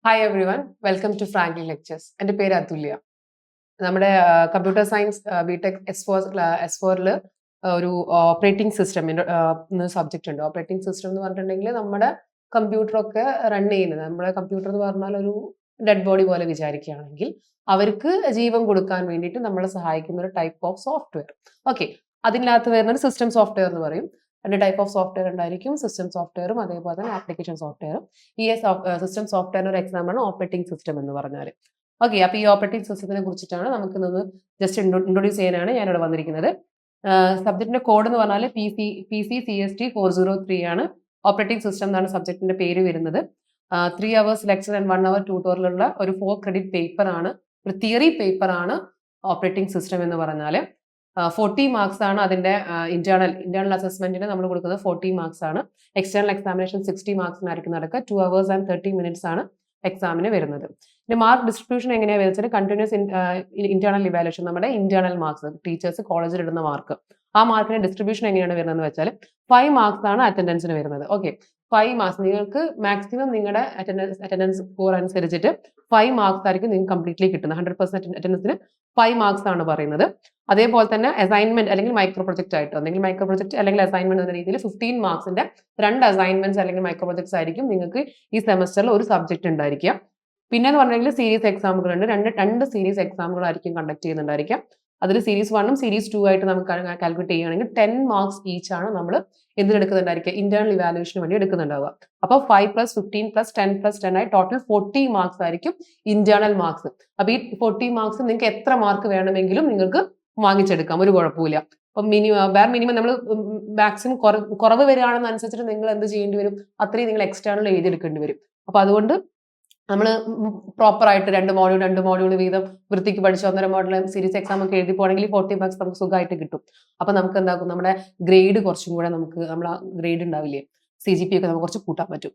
Hi everyone, welcome to Franklin lectures. എൻ്റെ പേര് അതുല്യ. നമ്മുടെ കമ്പ്യൂട്ടർ സയൻസ് ബിടെക് എസ് ഫോറിൽ ഒരു ഓപ്പറേറ്റിംഗ് സിസ്റ്റം സബ്ജക്റ്റ് ഉണ്ട്. ഓപ്പറേറ്റിംഗ് സിസ്റ്റം എന്ന് പറഞ്ഞിട്ടുണ്ടെങ്കിൽ നമ്മുടെ കമ്പ്യൂട്ടറൊക്കെ റൺ ചെയ്യുന്നത്, നമ്മുടെ കമ്പ്യൂട്ടർ എന്ന് പറഞ്ഞാൽ ഒരു ഡെഡ് ബോഡി പോലെ വിചാരിക്കുകയാണെങ്കിൽ അവർക്ക് ജീവൻ കൊടുക്കാൻ വേണ്ടിയിട്ട് നമ്മളെ സഹായിക്കുന്ന ഒരു ടൈപ്പ് ഓഫ് സോഫ്റ്റ്വെയർ. ഓക്കെ, അതിനകത്ത് വരുന്നത് സിസ്റ്റം സോഫ്റ്റ്വെയർ എന്ന് പറയും. രണ്ട് ടൈപ്പ് ഓഫ് സോഫ്റ്റ്വെയർ ഉണ്ടായിരിക്കും, സിസ്റ്റം സോഫ്റ്റ്വെയറും അതേപോലെ തന്നെ ആപ്ലിക്കേഷൻ സോഫ്റ്റ്വെയറും. ഈ സിസ്റ്റം സോഫ്റ്റ്വെയറിന് ഒരു എക്സാമ്പിളാണ് ഓപ്പറേറ്റിംഗ് സിസ്റ്റം എന്ന് പറഞ്ഞാൽ. ഓക്കെ, അപ്പോൾ ഈ ഓപ്പറേറ്റിംഗ് സിസ്റ്റത്തിനെ കുറിച്ചിട്ടാണ് നമുക്ക് ഇന്ന് ജസ്റ്റ് ഇൻട്രൊഡ്യൂസ് ചെയ്യാനാണ് ഞാനിവിടെ വന്നിരിക്കുന്നത്. സബ്ജക്റ്റിന്റെ കോഡ് എന്ന് പറഞ്ഞാൽ PC-CST 403 ആണ്. ഓപ്പറേറ്റിംഗ് സിസ്റ്റം എന്നാണ് സബ്ജക്റ്റിന്റെ പേര് വരുന്നത്. 3 hours ലെക്ചർ ആൻഡ് 1 hour ട്യൂട്ടോറിയലുള്ള ഒരു 4 credit പേപ്പർ ആണ്, ഒരു തിയറി പേപ്പർ ആണ് ഓപ്പറേറ്റിംഗ് സിസ്റ്റം എന്ന് പറഞ്ഞാൽ. 40 മാർക്സ് ആണ് അതിന്റെ ഇന്റേണൽ അസസ്മെന്റിന് നമ്മൾ കൊടുക്കുന്നത്. 40 മാർക്സ് ആണ്. എക്സ്റ്റേണൽ എക്സാമിനേഷൻ 60 മാർക്സിനായിരിക്കും നടക്കുക. 2 hours and 30 minutes ആണ് എക്സാമിന് വരുന്നത്. പിന്നെ മാർക്ക് ഡിസ്ട്രിബ്യൂഷൻ എങ്ങനെയാ വെച്ചാൽ കണ്ടിന്യൂസ് ഇന്റേണൽ ഇവാലുവേഷൻ, നമ്മുടെ ഇന്റേണൽ മാർക്സ്, ടീച്ചേഴ്സ് കോളേജിൽ ഇടുന്ന മാർക്ക്, ആ മാർക്കിന്റെ ഡിസ്ട്രിബ്യൂഷൻ എങ്ങനെയാണ് വരുന്നതെന്ന് വെച്ചാൽ 5 മാർക്സ് ആണ് അറ്റൻഡൻസിന് വരുന്നത്. ഓക്കെ, 5 മാർക്സ് നിങ്ങൾക്ക് മാക്സിമം നിങ്ങളുടെ അറ്റൻഡൻസ് സ്കോർ അനുസരിച്ചിട്ട് 5 മാർക്സ് ആയിരിക്കും നിങ്ങൾക്ക് കംപ്ലീറ്റ്ലി കിട്ടുന്നത്. 100% അറ്റൻഡൻസിന് 5 മാർക്സ് ആണ് പറയുന്നത്. അതേപോലെ തന്നെ അസൈൻമെന്റ് അല്ലെങ്കിൽ മൈക്രോ പ്രൊജക്ട് ആയിട്ടോ, അല്ലെങ്കിൽ മൈക്രോ പ്രൊജക്ട് അല്ലെങ്കിൽ അസൈൻമെന്റ് എന്ന രീതിയിൽ 15 മാർക്സിന്റെ 2 അസൈൻമെന്റ്സ് അല്ലെങ്കിൽ മൈക്രോ പ്രൊജക്ട്സ് ആയിരിക്കും നിങ്ങൾക്ക് ഈ സെമസ്റ്ററിൽ ഒരു സബ്ജക്ട് ഉണ്ടായിരിക്കുക. പിന്നെ എന്ന് പറഞ്ഞിട്ടുണ്ടെങ്കിൽ സീരീസ് എക്സാമുകളുണ്ട്. രണ്ട് സീരീസ് എക്സാമുകളായിരിക്കും കണ്ടക്ട് ചെയ്യുന്നുണ്ടായിരിക്കാം. അതിൽ സീരീസ് 1ഉം സീരീസ് 2 ആയിട്ട് നമുക്ക് കാൽക്കുലേറ്റ് ചെയ്യുകയാണെങ്കിൽ 10 മാർക്സ് ഈച്ച് ആണ് നമ്മൾ എന്തിനെടുക്കുന്നുണ്ടായിരിക്കുക, ഇന്റേണൽ ഇവാലുവേഷന് വേണ്ടി എടുക്കുന്നുണ്ടാവുക. അപ്പോൾ 5 + 15 + 10 + 10 ആയി ടോട്ടൽ 40 മാർക്സ് ആയിരിക്കും ഇന്റേണൽ മാർക്സ്. അപ്പൊ ഈ 40 മാർക്സ് നിങ്ങൾക്ക് എത്ര മാർക്ക് വേണമെങ്കിലും നിങ്ങൾക്ക് വാങ്ങിച്ചെടുക്കാം, ഒരു കുഴപ്പമില്ല. അപ്പൊ മിനിമം നമ്മൾ മാക്സിമം കുറവ് വരികയാണെന്നനുസരിച്ചിട്ട് നിങ്ങൾ എന്ത് ചെയ്യേണ്ടി വരും, അത്രയും നിങ്ങൾ എക്സ്റ്റേണൽ എഴുതിയെടുക്കേണ്ടി വരും. അപ്പൊ അതുകൊണ്ട് നമ്മൾ പ്രോപ്പർ ആയിട്ട് 2 മോഡ്യൂൾ വീതം വൃത്തിക്ക് പഠിച്ച് 1.5 മോഡൽ സീരീസ് എക്സാം ഒക്കെ എഴുതി പോകണമെങ്കിൽ 40 മാർക്സ് നമുക്ക് സുഖമായിട്ട് കിട്ടും. അപ്പൊ നമുക്ക് എന്താക്കും, നമ്മുടെ ഗ്രേഡ് കുറച്ചും കൂടെ നമ്മൾ ഗ്രേഡ് ഉണ്ടാവില്ലേ, CGP ഒക്കെ നമുക്ക് കുറച്ച് കൂട്ടാൻ പറ്റും.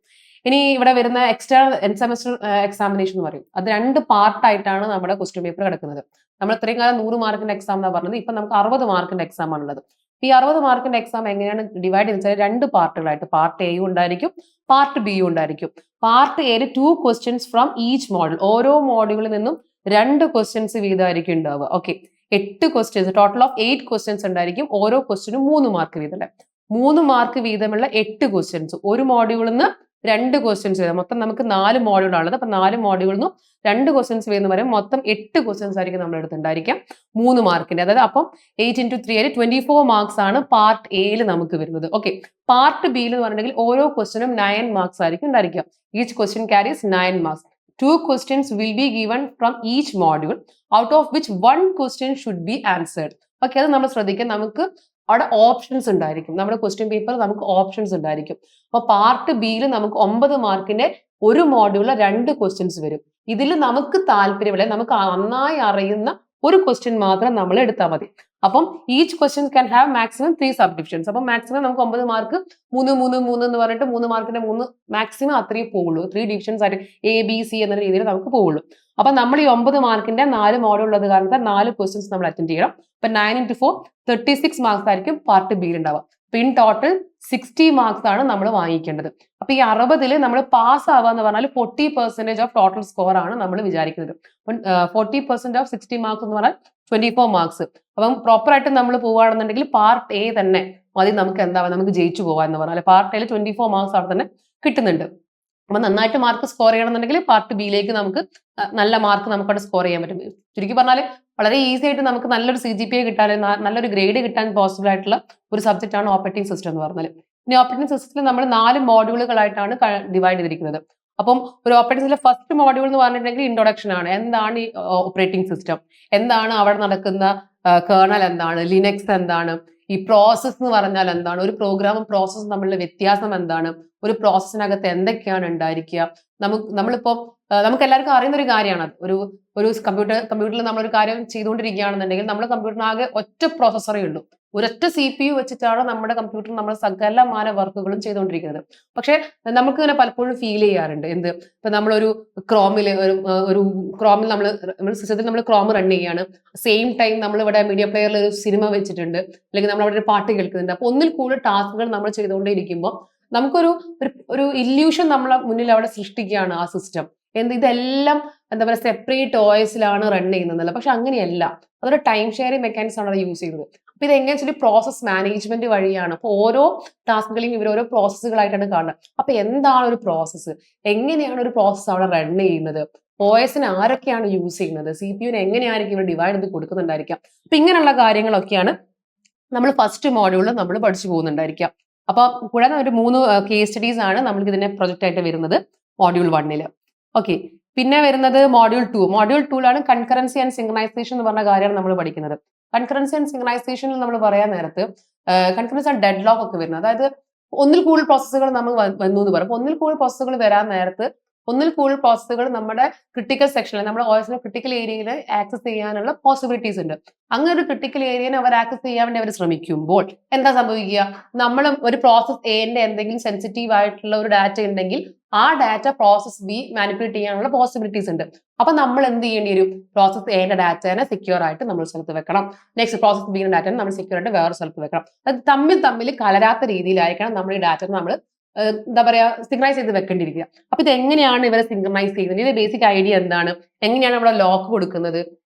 ഇനി ഇവിടെ വരുന്ന എക്സ്റ്റേണൽ എൻഡ് സെമസ്റ്റർ എക്സാമിനേഷൻ എന്ന് പറയും. അത് 2 പാർട്ടായിട്ടാണ് നമ്മുടെ ക്വസ്റ്റ്യൻ പേപ്പർ കിടക്കുന്നത്. നമ്മൾ ഇത്രയും കാലം 100 മാർക്കിന്റെ എക്സാം എന്നാണ് പറഞ്ഞത്. ഇപ്പൊ നമുക്ക് 60 മാർക്കിന്റെ എക്സാം ആണുള്ളത്. ഈ 60 മാർക്കിന്റെ എക്സാം എങ്ങനെയാണ് ഡിവൈഡ് ചെയ്തെന്ന് വെച്ചാൽ 2 പാർട്ടുകളായിട്ട്, പാർട്ട് എയും ഉണ്ടായിരിക്കും, പാർട്ട് ബിയും ഉണ്ടായിരിക്കും. പാർട്ട് എയിൽ 2 ക്വസ്റ്റ്യൻസ് ഫ്രം ഈച്ച് മോഡൽ, ഓരോ മോഡ്യൂളിൽ നിന്നും 2 ക്വസ്റ്റ്യൻസ് വീതമായിരിക്കും ഉണ്ടാവുക. Okay, 8 questions, total of 8 questions ഉണ്ടായിരിക്കും. ഓരോ ക്വസ്റ്റ്യനും 3 മാർക്ക് വീതം, 3 മാർക്ക് വീതമുള്ള 8 ക്വസ്റ്റ്യൻസ്. ഒരു മോഡ്യൂളിൽ നിന്ന് 2 ക്വസ്റ്റ്യൻസ് വീതം, മൊത്തം നമുക്ക് 4 മോഡ്യൂളാണുള്ളത്. അപ്പൊ 4 മോഡ്യൂളിൽ നിന്നും 2 ക്വസ്റ്റ്യൻസ് വീതം വരെ മൊത്തം 8 ക്വസ്റ്റ്യൻസ് ആയിരിക്കും നമ്മുടെ അടുത്ത് ഉണ്ടായിരിക്കാം, 3 മാർക്കിന്റെ. അതായത് അപ്പം 8 × 3 ആയി 24 മാർക്സ് ആണ് പാർട്ട് എയിൽ നമുക്ക് വരുന്നത്. ഓക്കെ, പാർട്ട് ബിയിൽ എന്ന് പറഞ്ഞിട്ടുണ്ടെങ്കിൽ ഓരോ ക്വസ്റ്റ്യനും 9 മാർക്സ് ആയിരിക്കും ഉണ്ടായിരിക്കുക. Each question carries 9 marks. 2 questions will be given from each module, out of which 1 question should be answered. Okay, അത് നമ്മൾ ശ്രദ്ധിക്കാം. നമുക്ക് അവിടെ ഓപ്ഷൻസ് ഉണ്ടായിരിക്കും, നമ്മുടെ ക്വസ്റ്റ്യൻ പേപ്പറിൽ നമുക്ക് ഓപ്ഷൻസ് ഉണ്ടായിരിക്കും. അപ്പൊ പാർട്ട് ബിയിൽ നമുക്ക് 9 മാർക്കിന്റെ ഒരു മോഡ്യൂളിൽ 2 ക്വസ്റ്റ്യൻസ് വരും. ഇതിൽ നമുക്ക് താല്പര്യമുള്ള, നമുക്ക് നന്നായി അറിയുന്ന ഒരു ക്വസ്റ്റ്യൻ മാത്രം നമ്മൾ എടുത്താൽ മതി. അപ്പം each question can have maximum 3 sub divisions. അപ്പം മാക്സിമം നമുക്ക് 9 മാർക്ക് 3 3 3 എന്ന് പറഞ്ഞിട്ട് 3 മാർക്കിന്റെ 3 മാക്സിമം അത്രയും പോവുള്ളൂ. 3 ഡിവിഷൻസ് ആയിട്ട് ABC എന്ന രീതിയിൽ നമുക്ക് പോവുള്ളൂ. അപ്പൊ നമ്മൾ ഈ 9 മാർക്കിന്റെ 4 മോഡൽ ഉള്ളത് കാരണം 4 ക്വസ്റ്റ്യൻസ് നമ്മൾ അറ്റൻഡ് ചെയ്യണം. അപ്പൊ 9 × 4 36 മാർക്സ് ആയിരിക്കും പാർട്ട് ബിയിൽ ഉണ്ടാവുക. അപ്പൊ ഇൻ ടോട്ടൽ 60 മാർക്സ് ആണ് നമ്മൾ വാങ്ങിക്കേണ്ടത്. അപ്പൊ ഈ 60 നമ്മൾ പാസ് ആവുക എന്ന് പറഞ്ഞാൽ 40% ഓഫ് ടോട്ടൽ സ്കോർ ആണ് നമ്മൾ വിചാരിക്കുന്നത്. അപ്പം 40% ഓഫ് 60 മാർക്സ് എന്ന് പറഞ്ഞാൽ 24 മാർക്സ്. അപ്പം പ്രോപ്പർ ആയിട്ട് നമ്മൾ പോവുകയാണെന്നുണ്ടെങ്കിൽ പാർട്ട് എ തന്നെ മതി, നമുക്ക് നമുക്ക് ജയിച്ചു പോവാ എന്ന് പറഞ്ഞാൽ പാർട്ട് എയിൽ 24 മാർക്സ് അവിടെ തന്നെ കിട്ടുന്നുണ്ട്. അപ്പൊ നന്നായിട്ട് മാർക്ക് സ്കോർ ചെയ്യണമെന്നുണ്ടെങ്കിൽ പാർട്ട് ബിയിലേക്ക് നമുക്ക് നല്ല മാർക്ക് നമുക്കവിടെ സ്കോർ ചെയ്യാൻ പറ്റും. ചുരുക്കി പറഞ്ഞാൽ വളരെ ഈസി ആയിട്ട് നമുക്ക് നല്ലൊരു CGPA കിട്ടാൻ, നല്ലൊരു ഗ്രേഡ് കിട്ടാൻ പോസിബിൾ ആയിട്ടുള്ള ഒരു സബ്ജക്റ്റ് ആണ് ഓപ്പറേറ്റിംഗ് സിസ്റ്റം എന്ന് പറഞ്ഞാൽ. ഇനി ഓപ്പറേറ്റിംഗ് സിസ്റ്റത്തിൽ നമ്മൾ 4 മോഡ്യൂളുകളായിട്ടാണ് ഡിവൈഡ് ചെയ്തിരിക്കുന്നത്. അപ്പം ഒരു ഓപ്പറേറ്റിംഗ് സിസ്റ്റം ഫസ്റ്റ് മോഡ്യൂൾ എന്ന് പറഞ്ഞിട്ടുണ്ടെങ്കിൽ ഇൻട്രൊഡക്ഷൻ ആണ്. എന്താണ് ഈ ഓപ്പറേറ്റിംഗ് സിസ്റ്റം, എന്താണ് അവിടെ നടക്കുന്ന കേർണൽ എന്താണ്, ലിനക്സ് എന്താണ്, ഈ പ്രോസസ് എന്ന് പറഞ്ഞാൽ എന്താണ്, ഒരു പ്രോഗ്രാമും പ്രോസസ്സും തമ്മിലുള്ള വ്യത്യാസം എന്താണ്, ഒരു പ്രോസസ്സിനകത്ത് എന്തൊക്കെയാണ് ഉണ്ടായിരിക്കുക. നമ്മളിപ്പോ നമുക്ക് എല്ലാവർക്കും അറിയുന്ന ഒരു കാര്യമാണ്, ഒരു കമ്പ്യൂട്ടറിൽ നമ്മളൊരു കാര്യം ചെയ്തുകൊണ്ടിരിക്കുകയാണെന്നുണ്ടെങ്കിൽ നമ്മുടെ കമ്പ്യൂട്ടറിനാകെ ഒറ്റ പ്രോസസ്സറേ ഉള്ളൂ. ഒരൊറ്റ CPU വെച്ചിട്ടാണ് നമ്മുടെ കമ്പ്യൂട്ടർ നമ്മൾ സകലമാന വർക്കുകളും ചെയ്തുകൊണ്ടിരിക്കുന്നത്. പക്ഷെ നമുക്ക് ഇങ്ങനെ പലപ്പോഴും ഫീൽ ചെയ്യാറുണ്ട്, ഇപ്പൊ നമ്മളൊരു ക്രോമിൽ നമ്മൾ സിസ്റ്റത്തിൽ നമ്മൾ ക്രോം റൺ ചെയ്യാണ്, സെയിം ടൈം നമ്മൾ ഇവിടെ മീഡിയ പ്ലെയറിൽ ഒരു സിനിമ വെച്ചിട്ടുണ്ട്, അല്ലെങ്കിൽ നമ്മൾ അവിടെ ഒരു പാട്ട് കേൾക്കുന്നുണ്ട്. അപ്പൊ ഒന്നിൽ കൂടുതൽ ടാസ്കുകൾ നമ്മൾ ചെയ്തുകൊണ്ടേയിരിക്കുമ്പോൾ നമുക്കൊരു ഇല്യൂഷൻ നമ്മളെ മുന്നിൽ അവിടെ സൃഷ്ടിക്കുകയാണ് ആ സിസ്റ്റം. ഇതെല്ലാം എന്താ പറയുക സെപ്പറേറ്റ് OSലാണ് റൺ ചെയ്യുന്നത്. പക്ഷെ അങ്ങനെയല്ല, അതൊരു ടൈം ഷെയറിംഗ് മെക്കാനിസം ആണ് യൂസ് ചെയ്യുന്നത്. അപ്പൊ ഇത് എങ്ങനെ വെച്ചാൽ പ്രോസസ് മാനേജ്മെന്റ് വഴിയാണ്. അപ്പൊ ഓരോ ടാസ്കുകളെയും ഇവർ ഓരോ പ്രോസസ്സുകളായിട്ടാണ് കാണുന്നത്. അപ്പൊ എന്താണ് ഒരു പ്രോസസ്സ്, എങ്ങനെയാണ് ഒരു പ്രോസസ്സ് അവിടെ റൺ ചെയ്യുന്നത്, OSന് ആരൊക്കെയാണ് യൂസ് ചെയ്യുന്നത്, CPU എങ്ങനെയായിരിക്കും ഇവർ ഡിവൈഡ് ചെയ്ത് കൊടുക്കുന്നുണ്ടായിരിക്കാം. അപ്പൊ ഇങ്ങനെയുള്ള കാര്യങ്ങളൊക്കെയാണ് നമ്മൾ ഫസ്റ്റ് മോഡ്യൂളിൽ നമ്മൾ പഠിച്ചു പോകുന്നുണ്ടായിരിക്കാം. അപ്പൊ കൂടാതെ ഒരു 3 കേസ് സ്റ്റഡീസ് ആണ് നമ്മൾക്ക് ഇതിന്റെ പ്രൊജക്റ്റ് ആയിട്ട് വരുന്നത് മോഡ്യൂൾ 1. ഓക്കെ, പിന്നെ വരുന്നത് മോഡ്യൂൾ 2. മോഡ്യൂൾ 2ലാണ് കൺകറൻസി ആൻഡ് സിങ്ക്രണൈസേഷൻ എന്ന് പറഞ്ഞ കാര്യമാണ് നമ്മൾ പഠിക്കുന്നത്. കൺകറൻസി ആൻഡ് സിങ്ക്രണൈസേഷനിൽ നമ്മൾ പറയാൻ നേരത്ത് കൺകറൻസി ആൻഡ് ഡെഡ് ലോക്ക് ഒക്കെ വരുന്നത്, അതായത് ഒന്നിൽ കൂടുതൽ പ്രോസസ്സുകൾ നമ്മൾ വന്നു എന്ന് പറയും. അപ്പൊ ഒന്നിൽ കൂടുതൽ പ്രോസസ്സുകൾ വരാൻ നേരത്ത് ഒന്നിൽ കൂടുതൽ പ്രോസസ്സുകൾ നമ്മുടെ ക്രിട്ടിക്കൽ സെക്ഷനിൽ, നമ്മുടെ OSന്റെ ക്രിട്ടിക്കൽ ഏരിയയിൽ ആക്സസ് ചെയ്യാനുള്ള പോസിബിലിറ്റീസ് ഉണ്ട്. അങ്ങനെ ഒരു ക്രിട്ടിക്കൽ ഏരിയനെ അവർ ആക്സസ് ചെയ്യാൻ വേണ്ടി അവർ ശ്രമിക്കുമ്പോൾ എന്താ സംഭവിക്കുക, നമ്മൾ ഒരു പ്രോസസ് എന്റെ എന്തെങ്കിലും സെൻസിറ്റീവ് ആയിട്ടുള്ള ഒരു ഡാറ്റ ഉണ്ടെങ്കിൽ ആ ഡാറ്റ പ്രോസസ് ബി മാനിപ്പുലേറ്റ് ചെയ്യാനുള്ള പോസിബിലിറ്റീസ് ഉണ്ട്. അപ്പൊ നമ്മൾ എന്ത് ചെയ്യേണ്ടി വരും, പ്രോസസ് എന്റെ ഡാറ്റനെ സെക്യൂർ ആയിട്ട് നമ്മൾ സ്ഥലത്ത് വെക്കണം, നെക്സ്റ്റ് പ്രോസസ് ബിയുടെ ഡാറ്റനെ നമ്മൾ സെക്യൂർ ആയിട്ട് വേറെ സ്ഥലത്ത് വെക്കണം. അത് തമ്മിൽ കലരാത്ത രീതിയിലായിരിക്കണം നമ്മൾ ഈ ഡാറ്റ നമ്മൾ എന്താ പറയാ സിങ്ക്രണൈസ് ചെയ്ത് വെക്കേണ്ടിയിരിക്കുക. അപ്പൊ ഇത് എങ്ങനെയാണ് ഇവരെ സിങ്ക്രണൈസ് ചെയ്യുന്നത്, ഇതിന്റെ ബേസിക് ഐഡിയ എന്താണ്, എങ്ങനെയാണ് നമ്മുടെ ലോക്ക് കൊടുക്കുന്നത്,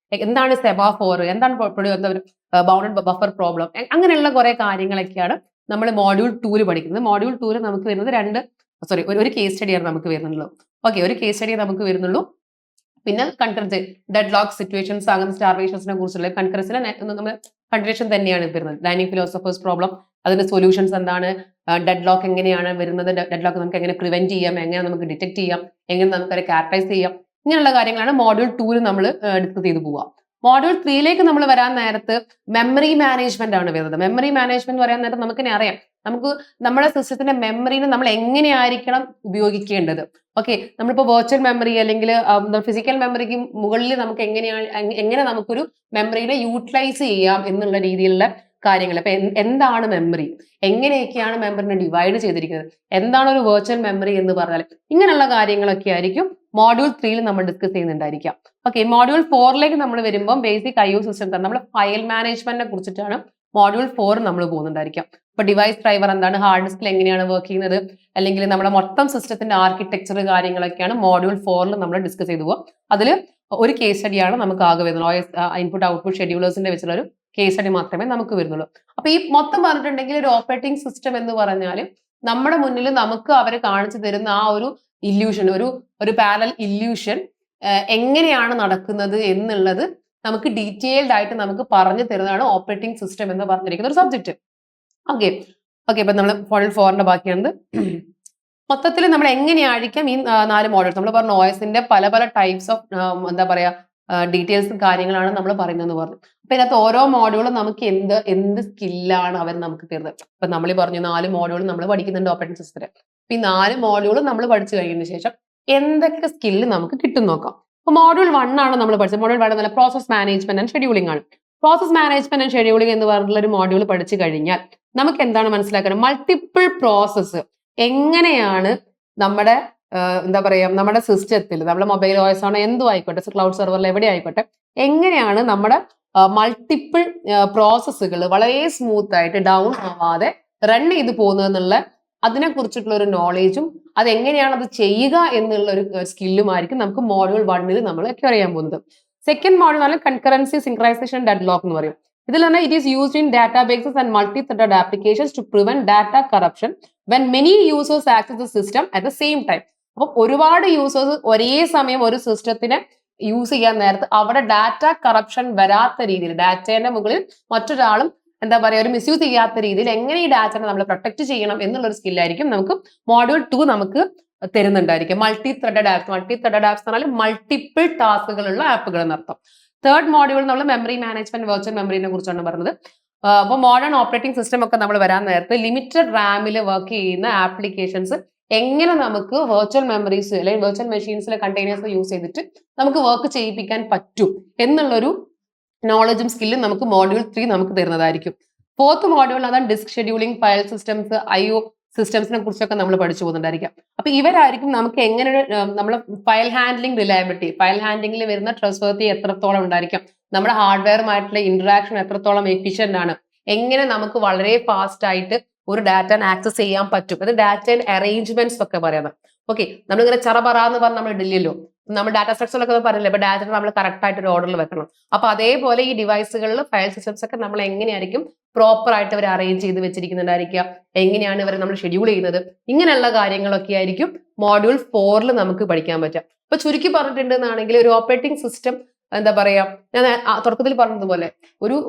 എന്താണ് സെമാഫോർ, എന്താണ് എന്താ ബൗണ്ടഡ് ബഫർ പ്രോബ്ലം, അങ്ങനെയുള്ള കുറെ കാര്യങ്ങളൊക്കെയാണ് നമ്മൾ മോഡ്യൂൾ 2 പഠിക്കുന്നത്. മോഡ്യൂൾ 2 നമുക്ക് വരുന്നത് ഒരു കേസ് സ്റ്റഡിയാണ് നമുക്ക് വരുന്നുള്ളൂ. ഓക്കെ, ഒരു കേസ് സ്റ്റഡി നമുക്ക് വരുന്നുള്ളൂ. പിന്നെ കൺകറൻസി, ഡെഡ് ലോക്ക് സിറ്റുവേഷൻസ്, അങ്ങനെ സ്റ്റാർവേഷൻസിനെ കുറിച്ചുള്ള കൺകറൻസിലെ കണ്ടിന്യൂഷൻ തന്നെയാണ് വരുന്നത്. ഡൈനിങ് ഫിലോസഫേഴ്സ് പ്രോബ്ലം, അതിന്റെ സൊല്യൂഷൻസ് എന്താണ്, ഡെഡ് ലോക്ക് എങ്ങനെയാണ് വരുന്നത്, ഡെഡ് ലോക്ക് നമുക്ക് എങ്ങനെ പ്രിവെന്റ് ചെയ്യാം, എങ്ങനെ നമുക്ക് ഡിറ്റക്ട് ചെയ്യാം, എങ്ങനെ നമുക്ക് അത് ക്യാരക്ടറൈസ് ചെയ്യാം, ഇങ്ങനെയുള്ള കാര്യങ്ങളാണ് മോഡ്യൂൾ 2 നമ്മൾ ഡിസ്കസ് ചെയ്ത് പോവുക. മോഡ്യൂൾ 3ലേക്ക് നമ്മൾ വരാൻ നേരത്ത് മെമ്മറി മാനേജ്മെന്റ് ആണ് വരുന്നത്. മെമ്മറി മാനേജ്മെന്റ് പറയാൻ നേരത്ത് നമുക്ക് അറിയാം, നമുക്ക് നമ്മുടെ സിസ്റ്റത്തിന്റെ മെമ്മറിനെ നമ്മൾ എങ്ങനെയായിരിക്കണം ഉപയോഗിക്കേണ്ടത്. ഓക്കെ, നമ്മളിപ്പോ വെർച്വൽ മെമ്മറി അല്ലെങ്കിൽ ഫിസിക്കൽ മെമ്മറിക്ക് മുകളിൽ നമുക്ക് എങ്ങനെ നമുക്കൊരു മെമ്മറിനെ യൂട്ടിലൈസ് ചെയ്യാം എന്നുള്ള രീതിയിലുള്ള കാര്യങ്ങൾ. അപ്പൊ എന്താണ് മെമ്മറി, എങ്ങനെയൊക്കെയാണ് മെമ്മറിനെ ഡിവൈഡ് ചെയ്തിരിക്കുന്നത്, എന്താണ് ഒരു വെർച്വൽ മെമ്മറി എന്ന് പറഞ്ഞാൽ, ഇങ്ങനെയുള്ള കാര്യങ്ങളൊക്കെ ആയിരിക്കും മോഡ്യൂൾ 3ൽ നമ്മൾ ഡിസ്കസ് ചെയ്യുന്നുണ്ടായിരിക്കാം. ഓക്കെ, മോഡ്യൂൾ 4ലേക്ക് നമ്മൾ വരുമ്പോൾ ബേസിക് IO സിസ്റ്റം, നമ്മൾ ഫയൽ മാനേജ്മെന്റിനെ കുറിച്ചിട്ടാണ് മോഡ്യൂൾ 4 നമ്മൾ പോകുന്നുണ്ടായിരിക്കാം. ഇപ്പൊ ഡിവൈസ് ഡ്രൈവർ എന്താണ്, ഹാർഡ് ഡിസ്കിൽ എങ്ങനെയാണ് വർക്ക് ചെയ്യുന്നത്, അല്ലെങ്കിൽ നമ്മുടെ മൊത്തം സിസ്റ്റത്തിന്റെ ആർക്കിടെക്ചർ കാര്യങ്ങളൊക്കെയാണ് മോഡ്യൂൾ 4ൽ നമ്മൾ ഡിസ്കസ് ചെയ്തു പോകുക. അതിൽ ഒരു കേസ് സ്റ്റഡിയാണ് നമുക്ക് ആകെ വരുന്നത്. OS ഇൻപുട്ട് ഔട്ട്പുട്ട് ഷെഡ്യൂളേഴ്സിന്റെ വെച്ചുള്ള ഒരു കേസ് സ്റ്റഡി മാത്രമേ നമുക്ക് വരുന്നുള്ളൂ. അപ്പൊ ഈ മൊത്തം പറഞ്ഞിട്ടുണ്ടെങ്കിൽ ഒരു ഓപ്പറേറ്റിംഗ് സിസ്റ്റം എന്ന് പറഞ്ഞാൽ നമ്മുടെ മുന്നിൽ നമുക്ക് അവർ കാണിച്ചു തരുന്ന ആ ഒരു ഇല്യൂഷൻ, ഒരു പാരലൽ ഇല്യൂഷൻ എങ്ങനെയാണ് നടക്കുന്നത് എന്നുള്ളത് നമുക്ക് ഡീറ്റെയിൽഡ് ആയിട്ട് നമുക്ക് പറഞ്ഞു തരുന്നതാണ് ഓപ്പറേറ്റിംഗ് സിസ്റ്റം എന്ന് പറഞ്ഞിരിക്കുന്ന ഒരു സബ്ജക്ട്. ഓക്കെ, ഇപ്പൊ നമ്മൾ മോഡ്യൂൾ 4ന്റെ ബാക്കിയാണ്. മൊത്തത്തിൽ നമ്മൾ എങ്ങനെയായിരിക്കാം ഈ 4 മോഡ്യൂൾസ് നമ്മൾ പറഞ്ഞു, OSന്റെ പല ടൈപ്സ് ഓഫ് എന്താ പറയാ ഡീറ്റെയിൽസും കാര്യങ്ങളാണ് നമ്മൾ പറയുന്നതെന്ന് പറഞ്ഞു. അപ്പൊ ഇതിനകത്ത് ഓരോ മോഡ്യൂളും നമുക്ക് എന്ത് സ്കില്ലാണ് അവർ നമുക്ക് തരുന്നത്. ഇപ്പൊ നമ്മൾ പറഞ്ഞു 4 മോഡ്യൂളും നമ്മൾ പഠിക്കുന്നുണ്ട് ഓപ്പറേറ്റിംഗ് സിസ്റ്റത്തിൽ. അപ്പൊ ഈ 4 മോഡ്യൂളും നമ്മൾ പഠിച്ചു കഴിഞ്ഞതിന് ശേഷം എന്തൊക്കെ സ്കില്ല് നമുക്ക് കിട്ടും നോക്കാം. അപ്പൊ മോഡ്യൂൾ 1 ആണ് നമ്മൾ പഠിച്ചത്. മോഡ്യൂൾ 1 നല്ല പ്രോസസ് മാനേജ്മെന്റ് ആൻഡ് ഷെഡ്യൂളിംഗ് ആണ്. പ്രോസസ് മാനേജ്മെന്റ് ആൻഡ് ഷെഡ്യൂളിംഗ് എന്ന് പറഞ്ഞിട്ടുള്ള ഒരു മോഡ്യൂൾ പഠിച്ചു കഴിഞ്ഞാൽ നമുക്ക് എന്താണ് മനസ്സിലാക്കുന്നത്, മൾട്ടിപ്പിൾ പ്രോസസ്സ് എങ്ങനെയാണ് നമ്മുടെ എന്താ പറയാ നമ്മുടെ സിസ്റ്റത്തിൽ, നമ്മുടെ മൊബൈൽ OS ആണോ എന്തും ആയിക്കോട്ടെ, ക്ലൗഡ് സെർവറിൽ എവിടെ ആയിക്കോട്ടെ, എങ്ങനെയാണ് നമ്മുടെ മൾട്ടിപ്പിൾ പ്രോസസ്സുകൾ വളരെ സ്മൂത്ത് ആയിട്ട് ഡൗൺ ആവാതെ റൺ ചെയ്ത് പോകുന്നതെന്നുള്ള അതിനെ കുറിച്ചിട്ടുള്ള ഒരു നോളേജും അതെങ്ങനെയാണ് അത് ചെയ്യുക എന്നുള്ള ഒരു സ്കില്ലുമായിരിക്കും നമുക്ക് മോഡ്യൂൾ 1ൽ നമ്മൾ അക്വയർ ചെയ്യാൻ പോകുന്നത്. സെക്കൻഡ് മോഡ്യൂൾ ആണ് കൺകറൻസി, സിങ്ക്രണൈസേഷൻ, ഡെഡ് ലോക്ക് എന്ന് പറയും. ഇതിൽ തന്നെ it is used in databases and multi threaded applications to prevent data corruption when many users access the system at the same time. അപ്പം ഒരുപാട് യൂസേഴ്സ് ഒരേ സമയം ഒരു സിസ്റ്റത്തിനെ യൂസ് ചെയ്യാൻ നേരത്ത് അവിടെ ഡാറ്റ കറപ്ഷൻ വരാത്ത രീതിയിൽ, ഡാറ്റയുടെ മുകളിൽ മറ്റൊരാളും എന്താ പറയുക ഒരു മിസ്യൂസ് ചെയ്യാത്ത രീതിയിൽ എങ്ങനെ ഈ ഡാറ്റനെ നമ്മൾ പ്രൊട്ടക്ട് ചെയ്യണം എന്നുള്ളൊരു സ്കില്ലായിരിക്കും നമുക്ക് മോഡ്യൂൾ 2 നമുക്ക് തരുന്നുണ്ടായിരിക്കും. മൾട്ടി ത്രെഡഡ് ആപ്സ് എന്ന് പറഞ്ഞാൽ മൾട്ടിപ്പിൾ ടാസ്കുകളുള്ള ആപ്പുകൾ എന്നർത്ഥം. തേർഡ് മോഡ്യൂൾ നമ്മൾ മെമ്മറി മാനേജ്മെന്റ്, വെർച്വൽ മെമ്മറിനെ കുറിച്ചാണ് പറഞ്ഞത്. അപ്പോൾ മോഡേൺ ഓപ്പറേറ്റിംഗ് സിസ്റ്റം ഒക്കെ നമ്മൾ വരാൻ നേരത്ത് ലിമിറ്റഡ് റാമിൽ വർക്ക് ചെയ്യുന്ന ആപ്ലിക്കേഷൻസ് എങ്ങനെ നമുക്ക് വെർച്വൽ മെമ്മറീസ് അല്ലെങ്കിൽ വെർച്വൽ മെഷീൻസിലെ കണ്ടെയ്നേഴ്സ് യൂസ് ചെയ്തിട്ട് നമുക്ക് വർക്ക് ചെയ്യിപ്പിക്കാൻ പറ്റും എന്നുള്ളൊരു നോളജും സ്കില്ലും നമുക്ക് മോഡ്യൂൾ 3 നമുക്ക് തരുന്നതായിരിക്കും. ഫോർത്ത് മോഡ്യൂൾ അതാണ് disk scheduling, file systems, IO സിസ്റ്റംസിനെ കുറിച്ചൊക്കെ നമ്മൾ പഠിച്ചു പോകുന്നുണ്ടായിരിക്കാം. അപ്പൊ ഇവരായിരിക്കും നമുക്ക് എങ്ങനെ നമ്മളെ ഫയൽ ഹാൻഡ്ലിംഗ് റിലയബിലിറ്റി, ഫയൽ ഹാൻഡ്ലിംഗിൽ വരുന്ന ട്രസ്റ്റ്വർത്തി എത്രത്തോളം ഉണ്ടായിരിക്കാം, നമ്മുടെ ഹാർഡ്വെയറുമായിട്ടുള്ള ഇന്ററാക്ഷൻ എത്രത്തോളം എഫിഷ്യന്റ് ആണ്, എങ്ങനെ നമുക്ക് വളരെ ഫാസ്റ്റ് ആയിട്ട് ഒരു ഡാറ്റനെ ആക്സസ് ചെയ്യാൻ പറ്റും. അത് ഡാറ്റ അറേഞ്ച്മെന്റ്സ് ഒക്കെ പറയുന്നത്. ഓക്കെ, നമ്മളിങ്ങനെ ചറപറ എന്ന് പറഞ്ഞ് നമ്മൾ ഇടില്ലല്ലോ. നമ്മൾ ഡാറ്റ സ്ട്രക്ചറിലൊക്കെ പറഞ്ഞില്ലേ, ഇപ്പൊ ഡാറ്റ നമ്മൾ കറക്റ്റ് ആയിട്ട് ഒരു ഓർഡറിൽ വെക്കണം. അപ്പൊ അതേപോലെ ഈ ഡിവൈസുകളിൽ ഫയൽ സിസ്റ്റംസ് ഒക്കെ നമ്മൾ എങ്ങനെയായിരിക്കും പ്രോപ്പർ ആയിട്ട് അവർ അറേഞ്ച് ചെയ്ത് വെച്ചിരിക്കുന്നുണ്ടായിരിക്കുക, എങ്ങനെയാണ് ഇവരെ നമ്മൾ ഷെഡ്യൂൾ ചെയ്യുന്നത്, ഇങ്ങനെയുള്ള കാര്യങ്ങളൊക്കെ ആയിരിക്കും മോഡ്യൂൾ 4 നമുക്ക് പഠിക്കാൻ പറ്റുക. ഇപ്പൊ ചുരുക്കി പറഞ്ഞിട്ടുണ്ടെന്നാണെങ്കിൽ ഒരു ഓപ്പറേറ്റിംഗ് സിസ്റ്റം എന്താ പറയാ, ഞാൻ തുടക്കത്തിൽ പറഞ്ഞതുപോലെ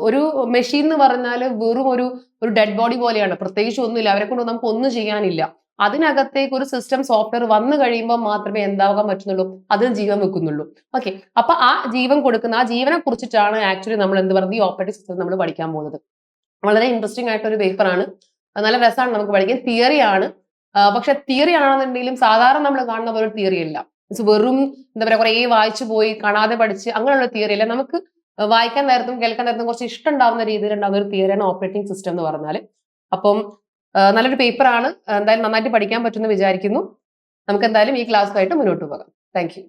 ഒരു മെഷീൻ എന്ന് പറഞ്ഞാൽ വെറും ഒരു ഡെഡ് ബോഡി പോലെയാണ്. പ്രത്യേകിച്ച് ഒന്നുമില്ല, അവരെ കൊണ്ട് നമുക്ക് ഒന്നും ചെയ്യാനില്ല. അതിനകത്തേക്ക് ഒരു സിസ്റ്റം സോഫ്റ്റ്വെയർ വന്നു കഴിയുമ്പോൾ മാത്രമേ എന്താകാൻ പറ്റുന്നുള്ളൂ, അതിന് ജീവൻ വെക്കുന്നുള്ളൂ. ഓക്കെ, അപ്പൊ ആ ജീവൻ കൊടുക്കുന്ന ആ ജീവനെ കുറിച്ചിട്ടാണ് ആക്ച്വലി നമ്മൾ എന്ത് പറയുന്നത്, ഈ ഓപ്പറേറ്റിംഗ് സിസ്റ്റം നമ്മൾ പഠിക്കാൻ പോകുന്നത്. വളരെ ഇൻട്രസ്റ്റിംഗ് ആയിട്ടൊരു പേപ്പറാണ്, നല്ല രസമാണ് നമുക്ക് പഠിക്കാൻ. തിയറി ആണ്, പക്ഷെ തിയറി ആണെന്നുണ്ടെങ്കിലും സാധാരണ നമ്മൾ കാണുന്ന പോലെ ഒരു തിയറി അല്ല. വെറും എന്താ പറയാ, കുറെ വായിച്ചു പോയി കാണാതെ പഠിച്ച് അങ്ങനെയുള്ള തിയറി അല്ല. നമുക്ക് വായിക്കാൻ നേരത്തും കേൾക്കാൻ നേരത്തും കുറച്ച് ഇഷ്ടം ഉണ്ടാവുന്ന രീതിയിൽ ഉണ്ടാകുന്ന ഒരു തിയറിയാണ് ഓപ്പറേറ്റിംഗ് സിസ്റ്റം എന്ന് പറഞ്ഞാൽ. അപ്പം നല്ലൊരു പേപ്പറാണ്, എന്തായാലും നന്നായിട്ട് പഠിക്കാൻ പറ്റുമെന്ന് വിചാരിക്കുന്നു. നമുക്ക് എന്തായാലും ഈ ക്ലാസ്സുമായിട്ട് മുന്നോട്ട് പോകാം. Thank you.